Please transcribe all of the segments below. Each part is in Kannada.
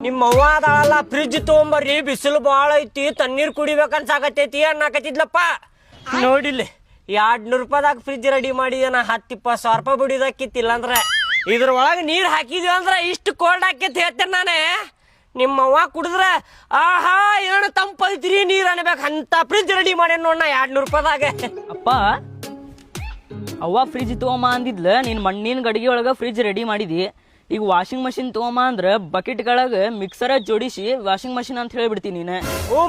ನಿಮ್ಮ ಅವ್ವ ಅದಾಳಲ್ಲ ಫ್ರಿಜ್ ತೊಗೊಂಬರ್ರಿ ಬಿಸಿಲು ಬಾಳ ಐತಿ ತಣ್ಣೀರ್ ಕುಡಿಬೇಕನ್ಸಾಕತೈತಿ ಅನ್ನಕತ್ತಿದ್ಲಪ್ಪ. ನೋಡಿಲ್ಲಿ 200 ರೂಪಾಯಿದಾಗ ಫ್ರಿಜ್ ರೆಡಿ ಮಾಡಿದೇನ 10-20 ಸಾವಿರ ರೂಪಾಯಿ ಬಿಡಿದಾಕಿತ್ತಿಲ್ಲ ಅಂದ್ರೆ ಇದ್ರೊಳಗೆ ನೀರ್ ಹಾಕಿದ್ವಿ ಅಂದ್ರೆ ಇಷ್ಟು ಕೋಲ್ಡ್ ಆಕೈತಿ ಹೇಳ್ತೇನೆ ನಾನೇ. ನಿಮ್ಮವ್ವ ಕುಡಿದ್ರ ಆಹಾ ಏನು ತಂಪೈತ್ರಿ ನೀರ್ ಅನ್ಬೇಕು ಅಂತ ಫ್ರಿಜ್ ರೆಡಿ ಮಾಡ್ಯಾನ ನೋಡ 200 ರೂಪಾಯಿದಾಗ. ಅಪ್ಪ ಅವ್ವ ಫ್ರಿಜ್ ತೊಗೊಂಬ ಅಂದಿದ್ಲ, ನೀನ್ ಮಣ್ಣಿನ ಗಡಿಗೆ ಒಳಗ ಫ್ರಿಜ್ ರೆಡಿ ಮಾಡಿದಿ. ಈಗ ವಾಷಿಂಗ್ ಮಷಿನ್ ತೊಗೊಂಬ ಅಂದ್ರ ಬಕೆಟ್ಗಳಾಗ ಮಿಕ್ಸರ್ ಜೋಡಿಸಿ ವಾಷಿಂಗ್ ಮಷಿನ್ ಅಂತ ಹೇಳ್ಬಿಡ್ತೀನಿ ನೀನು.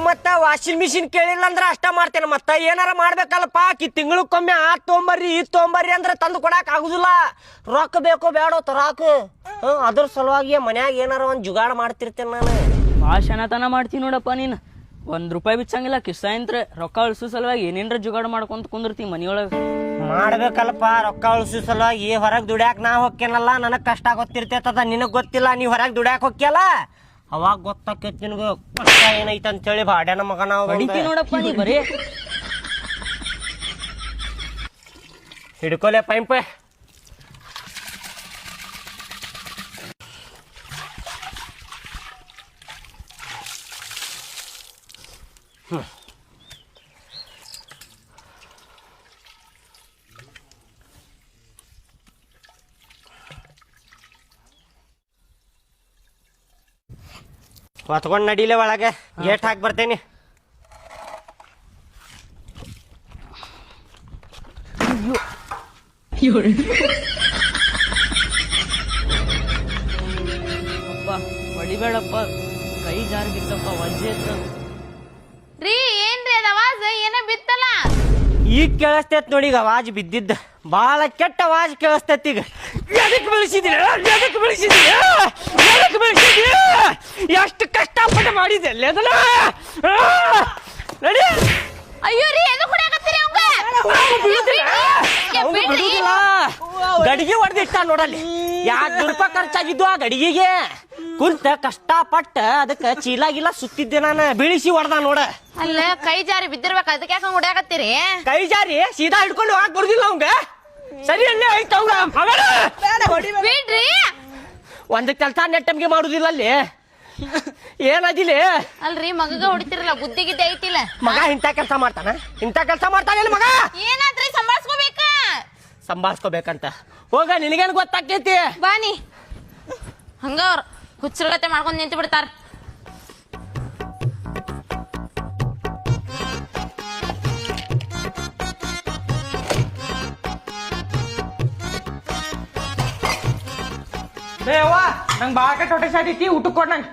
ಮತ್ತ ವಾಷಿಂಗ್ ಮಿಷಿನ್ ಕೇಳಿಲ್ಲ ಅಂದ್ರ ಅಷ್ಟ ಮಾಡ್ತೇನೆ. ಮತ್ತ ಏನಾರ ಮಾಡ್ಬೇಕಲ್ಲಪ್ಪ. ತಿಂಗಳಕ್ಕೊಮ್ಮೆ ತೊಗೊಂಬರ್ರಿ ತೊಗೊಂಬರ್ರಿ ಅಂದ್ರೆ ತಂದು ಕೊಡಾಕ್ ಆಗುದಿಲ್ಲ. ರೊಕ್ಕ ಬೇಕೋ ಬೇಡೋ ತರಾಕ. ಅದ್ರ ಸಲುವಾಗಿ ಮನ್ಯಾಗ ಏನಾರ ಒಂದ್ ಜುಗಾಡ ಮಾಡ್ತಿರ್ತೇನೆ ನಾನು. ಭಾಳ ಶನತನ ಮಾಡ್ತೀನಿ ನೋಡಪ್ಪ ನೀನು. ₹1 ಬಿಚ್ಚಂಗಿಲ್ಲ ಕಿಸ್ಸ ಅಂತ್ರ ರೊಕ್ಕ ಉಳಿಸೋ ಸಲುವಾಗಿ ಏನೇನ್ರ ಜುಗಾಡ ಮಾಡ್ಕೊಂತ ಕುಂದಿರ್ತಿ ಮನಿಯೊಳಗ. ಮಾಡ್ಬೇಕಲ್ಪ ರೊಕ್ಕ ಉಳಿಸೋ ಸಲುವಾಗಿ. ಹೊರಗ್ ದುಡ್ಯಾಕ್ ನಾ ಹೋಗ್ಕೇನಲ್ಲ, ನನಗ್ ಕಷ್ಟ ಗೊತ್ತಿರ್ತೈತದ. ನಿನಗ್ ಗೊತ್ತಿಲ್ಲ, ನೀ ಹೊರಗ್ ದುಡ್ಯಾಕ್ ಹೋಗ್ಯಲ್ಲ ಅವಾಗ ಗೊತ್ತಾಕೈತಿ ನಿನಗ ಕಷ್ಟ ಏನೈತ ಅಂತೇಳಿ. ಬಾಡ್ಯಾನ ಮಗ ನಾವು ಹೊಡಿತಿ ನೋಡಪ್ಪ ನೀ ಬರೀ. ಹಿಡ್ಕೊಲೆ ಪೈಂಪ್. ಹೊತ್ಕೊಂಡ್ ನಡಿಲೆ ಒಳಗೆ ಗೇಟ್ ಹಾಕಿ ಬರ್ತೇನಿ. ಅಪ್ಪ ಹೊಡಿಬೇಡಪ್ಪ, ಕೈ ಜಾರಿ ಬಿತ್ತಪ್ಪ, ವಜ್ಜೆ ಇತ್ತು. ರೀ ಏನ್ರಿ ಅದ ಅವಾಜ್ ಏನ ಬಿತ್ತಲ್ಲ? ಈಗ ಕೇಳಿಸ್ತೈತ್ ನೋಡಿ. ಈಗ ಅವಾಜ್ ಬಿದ್ದಿದ್ದ ಬಾಳ ಕೆಟ್ಟ ಅವಾಜ್ ಕೇಳಿಸ್ತೈತಿ. ಈಗ ಎದಕ್ ಬೆಳೆಸಿದ್ರಿ ಎಷ್ಟು ಕಷ್ಟಪಟ್ಟು ಮಾಡಿದೆ ಅಲ್ಲಿ ಅದನ್ನ ನಡಿ. ಅಯ್ಯೋ ರೀ ಎದು ಕುಡಿಯಾಕತ್ತೀರಿ ಅವಂಗ? ಬಿಡುದಿಲ್ಲ. ಗಡಿಗೆ ಹೊಡೆದಿಟ್ಟ ನೋಡಲ್ಲಿ. 200 ರೂಪಾಯಿ ಖರ್ಚಾಗಿದ್ದು ಆ ಗಡಿಗೆಗೆ. ಕುಂತ ಕಷ್ಟಪಟ್ಟ ಅದಕ್ಕೆ ಚೀಲಾಗಿಲ್ಲ ಸುತ್ತಿದ್ದೆ ನಾನು. ಬೀಳಿಸಿ ಹೊಡೆದ ನೋಡ. ಅಲ್ಲ ಕೈ ಜಾರಿ ಬಿದ್ದಿರ್ಬೇಕು, ಅದಕ್ಕೆ ಯಾಕ ಕುಡಿಯಾಕತ್ತೀರಿ? ಕೈ ಜಾರಿ ಸೀದಾ ಹಿಡ್ಕೊಂಡು ಹೋಗಕ್ ಬರುದಿಲ್ಲ ಅವಂಗ. ಸರಿ ಅಲ್ಲೇ ಐತ ಬಿಡ್ರಿ. ಒಂದ್ ಕೆಲಸ ನೆಟ್ಟಮ್ಗೆ ಮಾಡುದಿಲ್ಲ ಅಲ್ಲಿ. ಏನದಿಲ್ಲ ಅಲ್ರಿ ಮಗಗ ಹೊಡಿತಿರಲ್ಲ, ಬುದ್ಧಿಗಿದ್ದೆ ಐತಿಲ್ಲ. ಮಗ ಇಂಥ ಕೆಲಸ ಮಾಡ್ತಾನ ಮಗ. ಏನಾದ್ರಿ ಸಂಭಾಳ್ಸ್ಕೋಬೇಕ. ಸಂಭಾಳ್ಸ್ಕೋಬೇಕಂತ ಹೋಗ. ನಿನಗೇನು ಗೊತ್ತಾಕೈತಿ? ಬಾನಿ ಹಂಗ ಅವ್ರ ಹುಚ್ಚರಗತೆ ಮಾಡ್ಕೊಂಡ್ ನಿಂತು ಬಿಡ್ತಾರ. ನಂಗೆ ಬಾಳ ಕೆಟ್ಟ ಹೊಟ್ಟೆ ಸಾಕೈತಿ. ಊಟಕ್ಕೆ ಕೊಡ್ ನಂಗೆ.